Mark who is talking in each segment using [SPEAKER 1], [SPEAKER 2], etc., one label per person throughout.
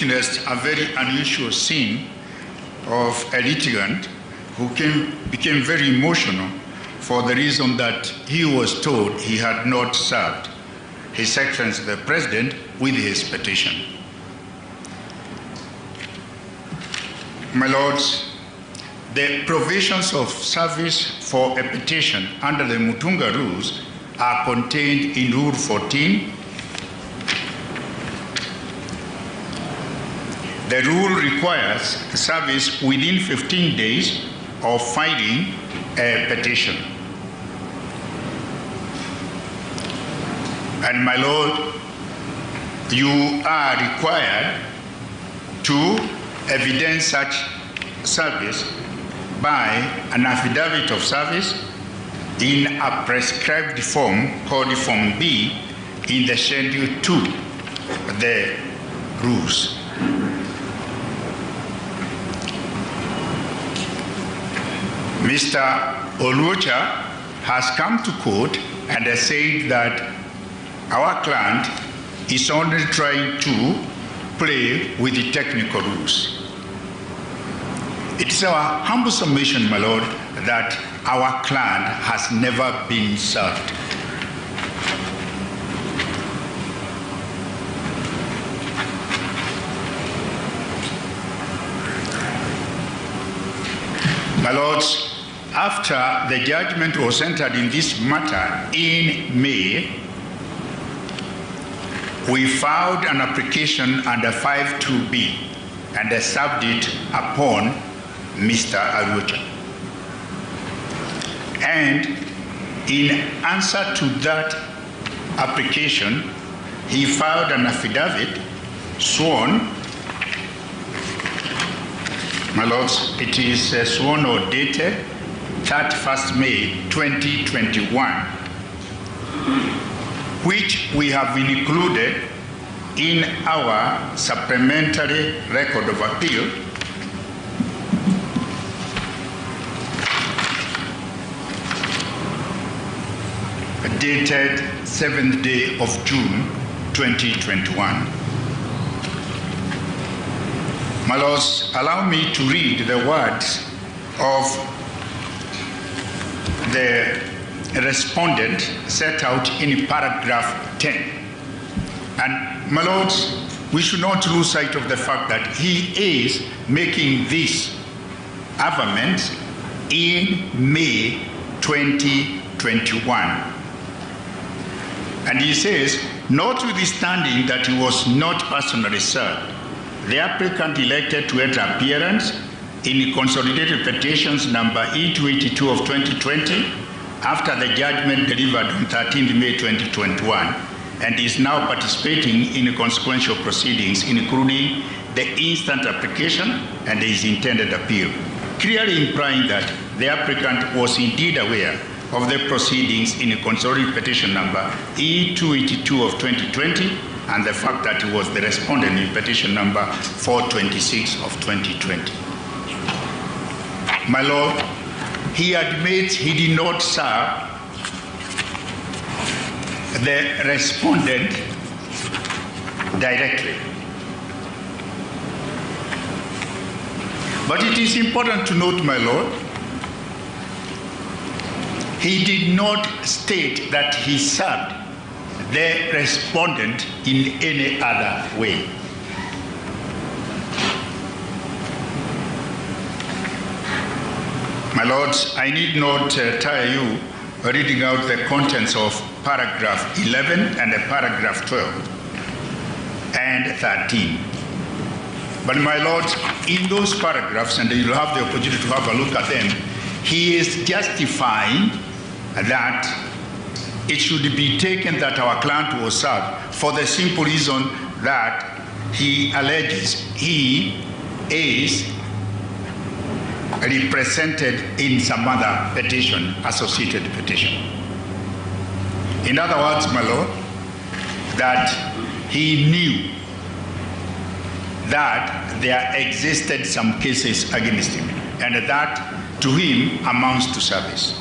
[SPEAKER 1] witnessed a very unusual scene of a litigant who became very emotional for the reason that he was told he had not served His Excellency the President with his petition. My Lords, the provisions of service for a petition under the Mutunga rules are contained in Rule 14. The rule requires service within 15 days of filing a petition. And my Lord, you are required to evidence such service by an affidavit of service in a prescribed form called Form B in the Schedule 2, the rules. Mr. Oluocha has come to court and has said that our client is only trying to play with the technical rules. It is our humble submission, my Lord, that our client has never been served. My Lords, after the judgment was entered in this matter in May, we filed an application under 52B and served it upon Mr. Oluocha. And in answer to that application, he filed an affidavit sworn. My Lords, it is sworn or dated 31st May 2021, which we have included in our supplementary record of appeal, dated 7th day of June 2021. My Lords, allow me to read the words of the respondent set out in paragraph 10. And my Lords, we should not lose sight of the fact that he is making this averment in May 2021. And he says, notwithstanding that he was not personally served, the applicant elected to enter appearance in consolidated petitions number E282 of 2020 after the judgment delivered on 13th May 2021 and is now participating in consequential proceedings including the instant application and his intended appeal, clearly implying that the applicant was indeed aware of the proceedings in consolidated petition number E282 of 2020 and the fact that he was the respondent in petition number 426 of 2020. My Lord, he admits he did not serve the respondent directly. But it is important to note, my Lord, he did not state that he served the respondent in any other way. My Lords, I need not tire you reading out the contents of paragraph 11 and paragraph 12 and 13. But my Lords, in those paragraphs, and you'll have the opportunity to have a look at them, he is justifying that it should be taken that our client was served for the simple reason that he alleges he is represented in some other petition, associated petition. In other words, my Lord, that he knew that there existed some cases against him, and that to him amounts to service.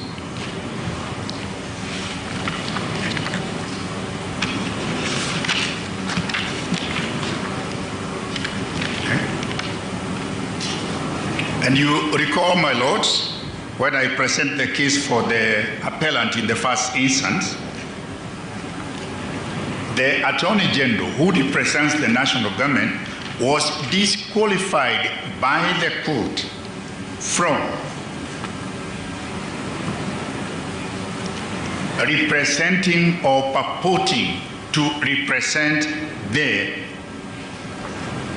[SPEAKER 1] And you recall, my lords, when I present the case for the appellant in the first instance, the Attorney General, who represents the national government, was disqualified by the court from representing or purporting to represent the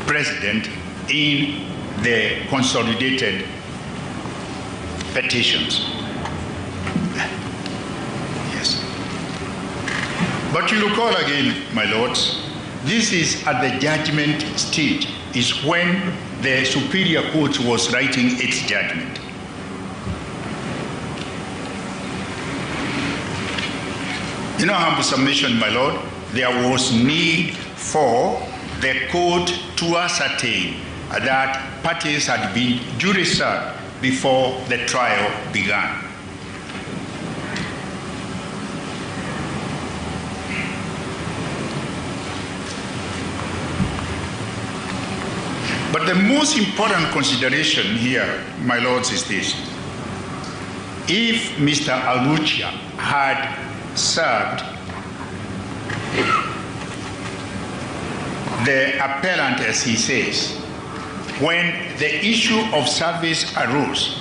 [SPEAKER 1] president in the consolidated petitions. Yes. But you recall again, my lords, this is at the judgment stage, is when the Superior Court was writing its judgment. In our humble submission, my lord, there was need for the court to ascertain that parties had been duly served before the trial began. But the most important consideration here, my lords, is this. If Mr. Alucha had served the appellant, as he says, when the issue of service arose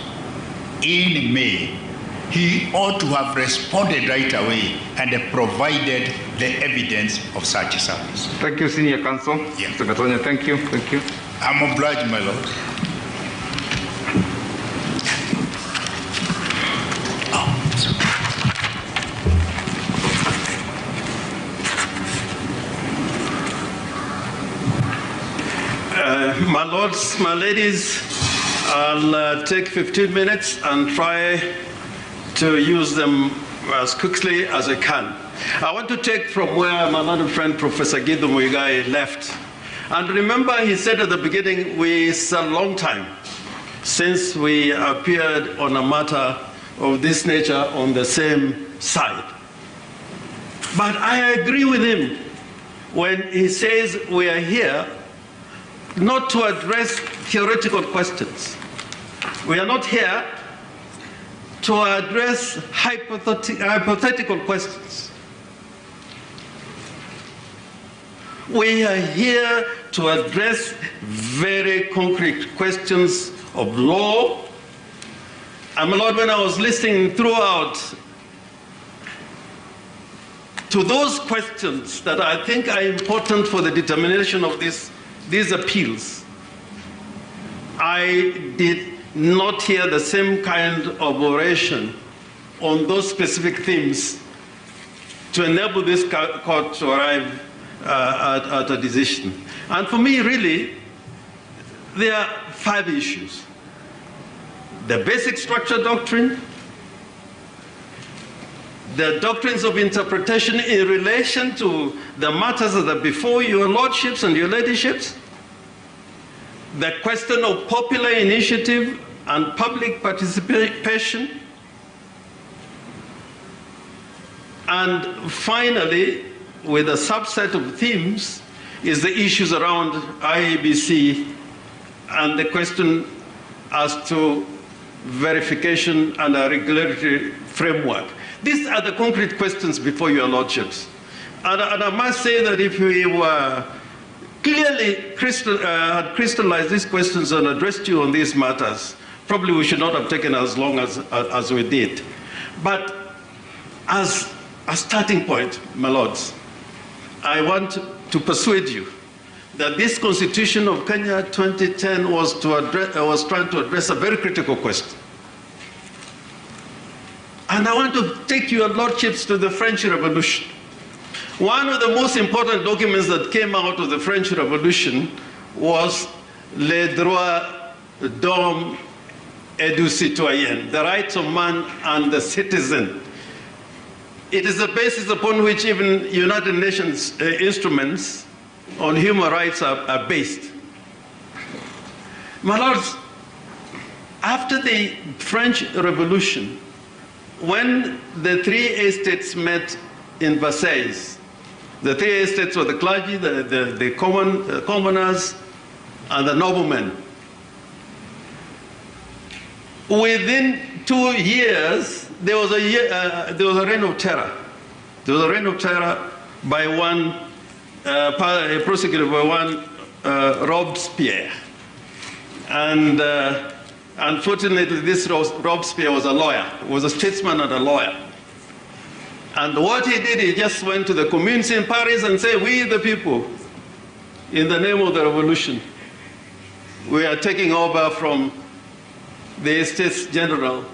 [SPEAKER 1] in May, he ought to have responded right away and provided the evidence of such service.
[SPEAKER 2] Thank you, Senior Counsel.
[SPEAKER 1] Yeah.
[SPEAKER 2] Mr. Gatonia, thank you. Thank you.
[SPEAKER 1] I'm obliged, my lord.
[SPEAKER 3] My lords, my ladies, I'll take 15 minutes and try to use them as quickly as I can. I want to take from where my learned friend Professor Gideon Muigai left. And remember, he said at the beginning, it's a long time since we appeared on a matter of this nature on the same side. But I agree with him when he says we are here not to address theoretical questions. We are not here to address hypothetical questions. We are here to address very concrete questions of law. And my lord, when I was listening throughout to those questions that I think are important for the determination of these appeals, I did not hear the same kind of oration on those specific themes to enable this court to arrive at a decision. And for me, really, there are 5 issues. The basic structure doctrine, the doctrines of interpretation in relation to the matters that are before your lordships and your ladyships, the question of popular initiative and public participation, and finally, with a subset of themes, is the issues around IEBC and the question as to verification and a regulatory framework. These are the concrete questions before your lordships. And I must say that if we were clearly had crystallized these questions and addressed you on these matters, probably we should not have taken as long as we did. But as a starting point, my lords, I want to persuade you that this Constitution of Kenya 2010 was trying to address a very critical question. And I want to take your lordships to the French Revolution. One of the most important documents that came out of the French Revolution was Les droits d'homme et du citoyen, the rights of man and the citizen. It is the basis upon which even United Nations instruments on human rights are based. My lords, after the French Revolution, when the 3 estates met in Versailles, the 3 estates were the clergy, the commoners, and the noblemen. within 2 years, there was a reign of terror. There was a reign of terror by one, prosecuted by one Robespierre. And unfortunately, this Robespierre was a lawyer, was a statesman and a lawyer. And what he did, he just went to the communes in Paris and said, we the people, in the name of the revolution, we are taking over from the Estates General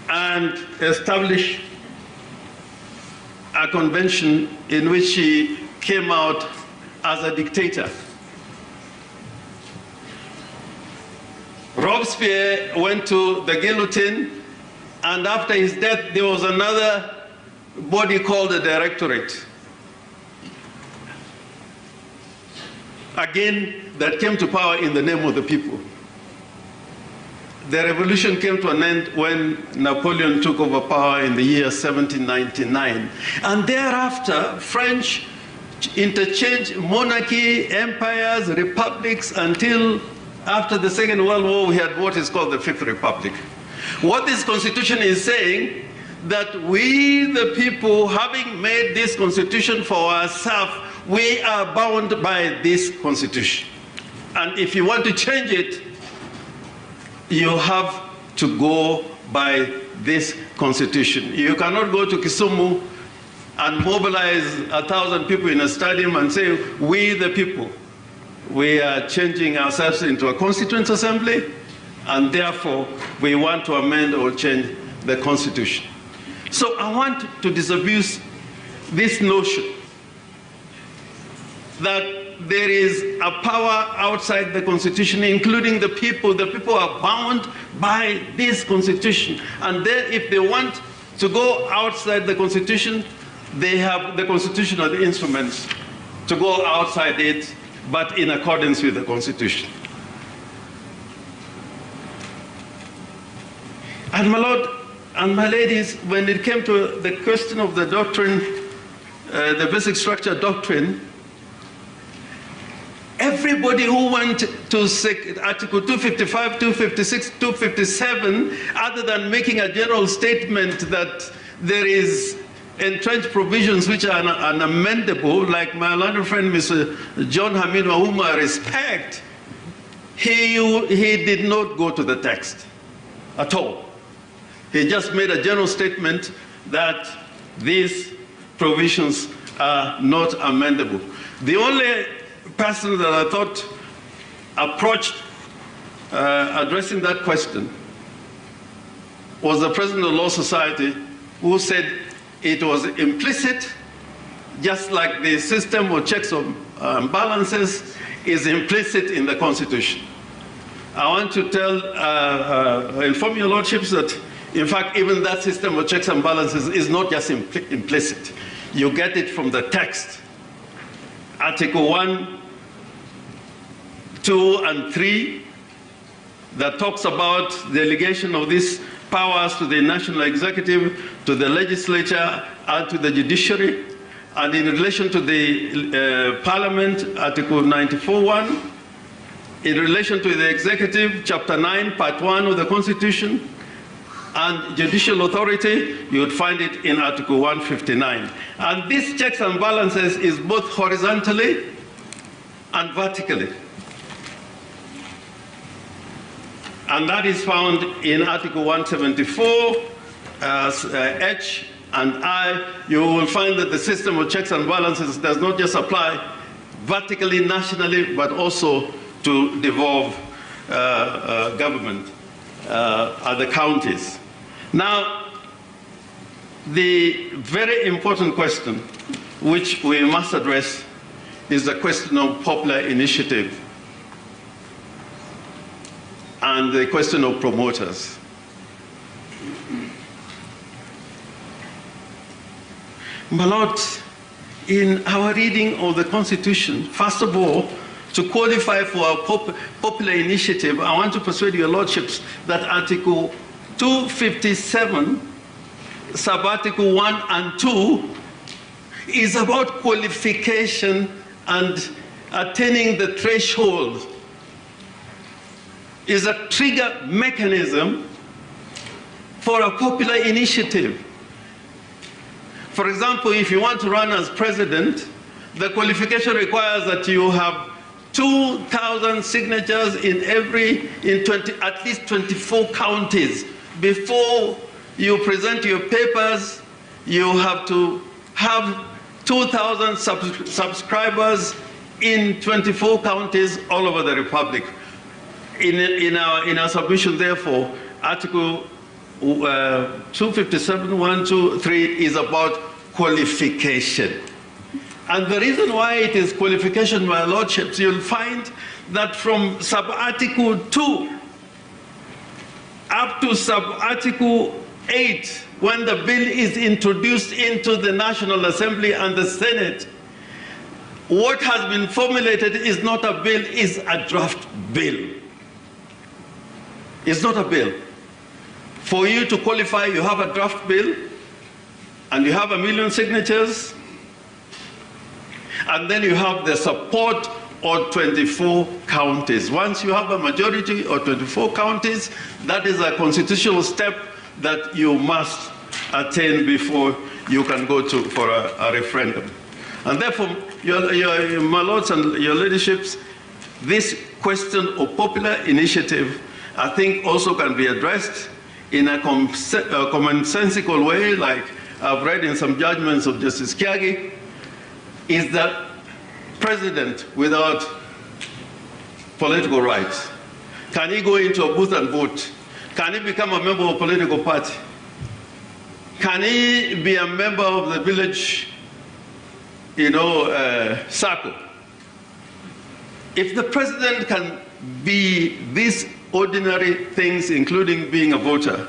[SPEAKER 3] and establish a convention in which he came out as a dictator. Robespierre went to the guillotine, and after his death, there was another body called the Directorate. Again, that came to power in the name of the people. The revolution came to an end when Napoleon took over power in the year 1799. And thereafter, French interchanged monarchy, empires, republics, until after the Second World War, we had what is called the Fifth Republic. What this constitution is saying, that we, the people, having made this constitution for ourselves, we are bound by this constitution. And if you want to change it, you have to go by this constitution. You cannot go to Kisumu and mobilize 1,000 people in a stadium and say, we the people, we are changing ourselves into a constituent assembly, and therefore we want to amend or change the constitution. So I want to disabuse this notion that there is a power outside the constitution, including the people. The people are bound by this constitution. And then if they want to go outside the constitution, they have the constitutional instruments to go outside it, but in accordance with the constitution. And my lord and my ladies, when it came to the question of the doctrine, the basic structure doctrine, everybody who went to Article 255, 256, 257, other than making a general statement that there is entrenched provisions which are unamendable, like my learned friend, Mr. John Hamilton, whom I respect, he did not go to the text at all. He just made a general statement that these provisions are not amendable. The only person that I thought approached addressing that question was the president of the Law Society, who said it was implicit, just like the system of checks and balances is implicit in the Constitution. I want to inform your lordships that, in fact, even that system of checks and balances is not just implicit. You get it from the text. Article 1, 2, and 3, that talks about the delegation of these powers to the national executive, to the legislature, and to the judiciary. And in relation to the parliament, Article 94(1, in relation to the executive, Chapter 9, Part 1 of the Constitution, and judicial authority, you would find it in Article 159. And this checks and balances is both horizontally and vertically. And that is found in Article 174, H and I. You will find that the system of checks and balances does not just apply vertically, nationally, but also to devolve government at the counties. Now, the very important question which we must address is the question of popular initiative and the question of promoters. My lord, in our reading of the Constitution, first of all, to qualify for a popular initiative, I want to persuade your lordships that Article 257, sub-article 1 and 2, is about qualification and attaining the threshold is a trigger mechanism for a popular initiative. For example, if you want to run as president, the qualification requires that you have 2,000 signatures in at least 24 counties. Before you present your papers, you have to have 2,000 subscribers in 24 counties all over the Republic. In our submission, therefore, Article 257, 1, 2, 3 is about qualification. And the reason why it is qualification, my lordships, you'll find that from sub-article 2 up to sub-article 8, when the bill is introduced into the National Assembly and the Senate, what has been formulated is not a bill, is a draft bill. It's not a bill. For you to qualify, you have a draft bill, and you have 1 million signatures, and then you have the support of 24 counties. Once you have a majority of 24 counties, that is a constitutional step that you must attain before you can go for a referendum. And therefore, my lords and your leaderships, this question of popular initiative, I think also can be addressed in a commonsensical way, like I've read in some judgments of Justice Kiagi, is that president without political rights, can he go into a booth and vote? Can he become a member of a political party? Can he be a member of the village, circle? If the president can be these ordinary things, including being a voter,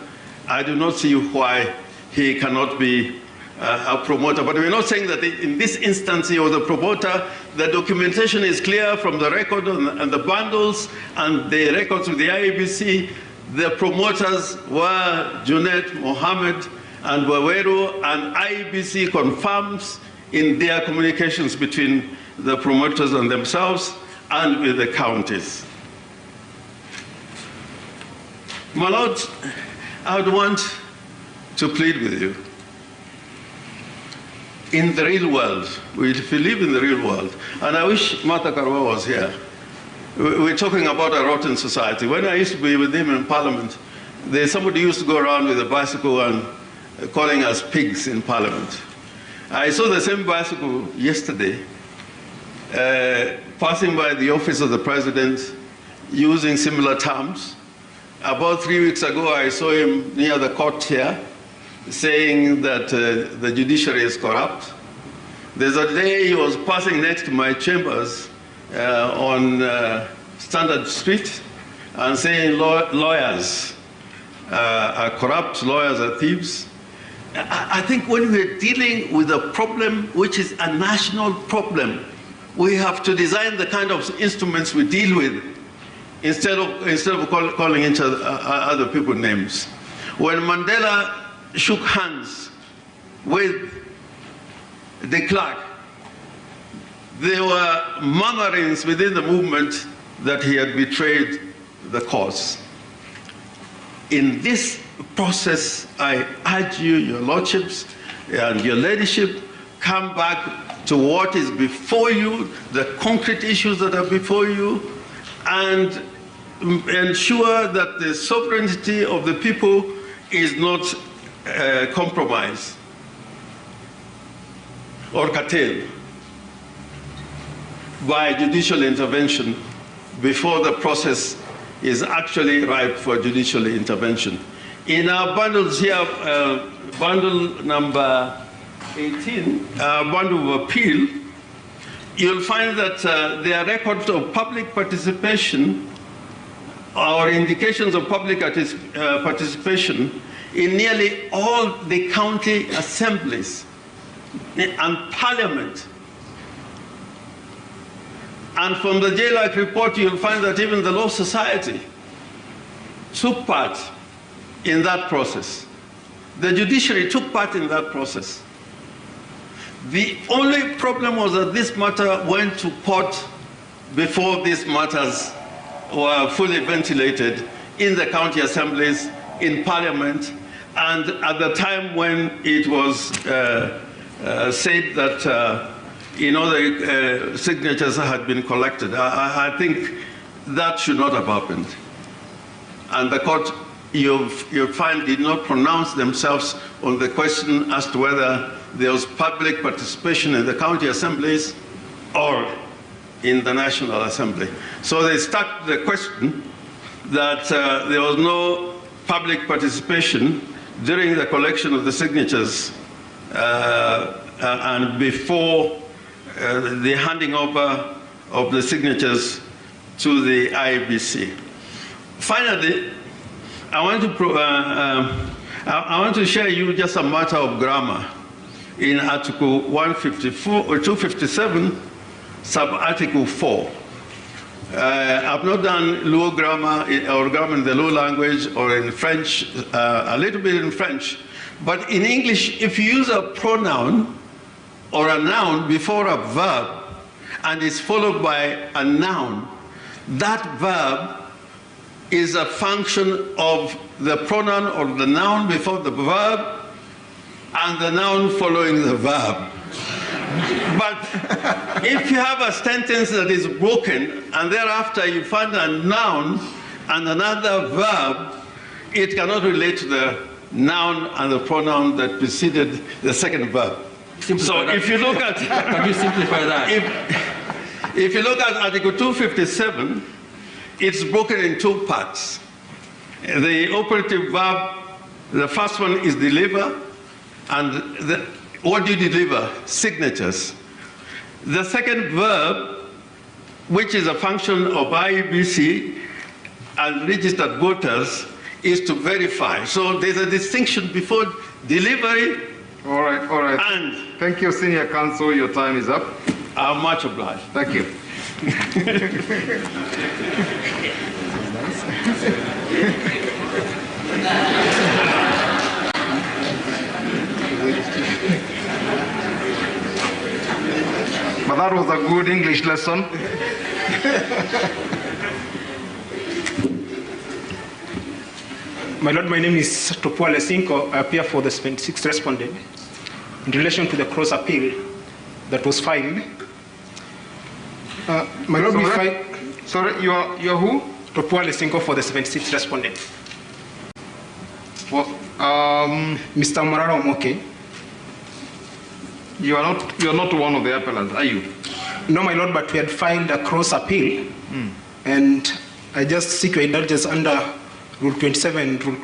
[SPEAKER 3] I do not see why he cannot be a promoter. But we're not saying that in this instance he was a promoter. The documentation is clear from the record and the bundles and the records with the IEBC. The promoters were Junet, Mohammed, and Waweru, and IEBC confirms in their communications between the promoters and themselves and with the counties. My lords, I would want to plead with you. In the real world, if we live in the real world, and I wish Martha Karua was here, we're talking about a rotten society. When I used to be with him in Parliament, somebody used to go around with a bicycle and calling us pigs in Parliament. I saw the same bicycle yesterday, passing by the office of the president, using similar terms. About 3 weeks ago, I saw him near the court here, saying that the judiciary is corrupt. There's a day he was passing next to my chambers on Standard Street and saying lawyers are corrupt, lawyers are thieves. I think when we're dealing with a problem which is a national problem, we have to design the kind of instruments we deal with instead of calling each other people names. When Mandela shook hands with de Klerk, there were murmurings within the movement that he had betrayed the cause. In this process, I urge you, your lordships and your ladyship, come back to what is before you, the concrete issues that are before you, and ensure that the sovereignty of the people is not compromised or curtailed by judicial intervention before the process is actually ripe for judicial intervention. In our bundles here, bundle number 18, bundle of appeal, you'll find that there are records of public participation or indications of public participation in nearly all the county assemblies and parliament. And from the JLAC report, you'll find that even the Law Society took part in that process. The judiciary took part in that process. The only problem was that this matter went to court before these matters were fully ventilated in the county assemblies, in parliament, and at the time when it was said that the signatures had been collected. I think that should not have happened. And the court, you find, did not pronounce themselves on the question as to whether there was public participation in the county assemblies or in the National Assembly. So they stuck to the question that there was no public participation during the collection of the signatures and before the handing over of the signatures to the IEBC. Finally, I want to share you just a matter of grammar in Article 154 or 257, sub-Article 4. I've not done Luo grammar or grammar in the Luo language or in French, a little bit in French, but in English, if you use a pronoun or a noun before a verb and it's followed by a noun, that verb is a function of the pronoun or the noun before the verb and the noun following the verb. But if you have a sentence that is broken and thereafter you find a noun and another verb, it cannot relate to the noun and the pronoun that preceded the second verb. So if you look at...
[SPEAKER 4] Can you simplify that?
[SPEAKER 3] If you look at Article 257, it's broken in two parts. The operative verb, the first one is deliver, and what do you deliver? Signatures. The second verb, which is a function of IEBC and registered voters, is to verify. So there's a distinction before delivery.
[SPEAKER 2] All right.
[SPEAKER 3] And
[SPEAKER 2] Thank you, Senior Counsel. Your time is up.
[SPEAKER 3] I'm much obliged.
[SPEAKER 2] Thank you. But that was a good English lesson.
[SPEAKER 5] My Lord, my name is Topwale Cinco. I appear for the 76th respondent in relation to the cross appeal that was filed. My Lord,
[SPEAKER 2] Sorry, you are who?
[SPEAKER 5] Topwale Cinco for the 76th respondent.
[SPEAKER 2] Well,
[SPEAKER 5] Mr. Moraro Moke.
[SPEAKER 2] you are not one of the appellants, are you?
[SPEAKER 5] No, my Lord, but we had filed a cross appeal, and I just seek your indulgence under Rule 27, Rule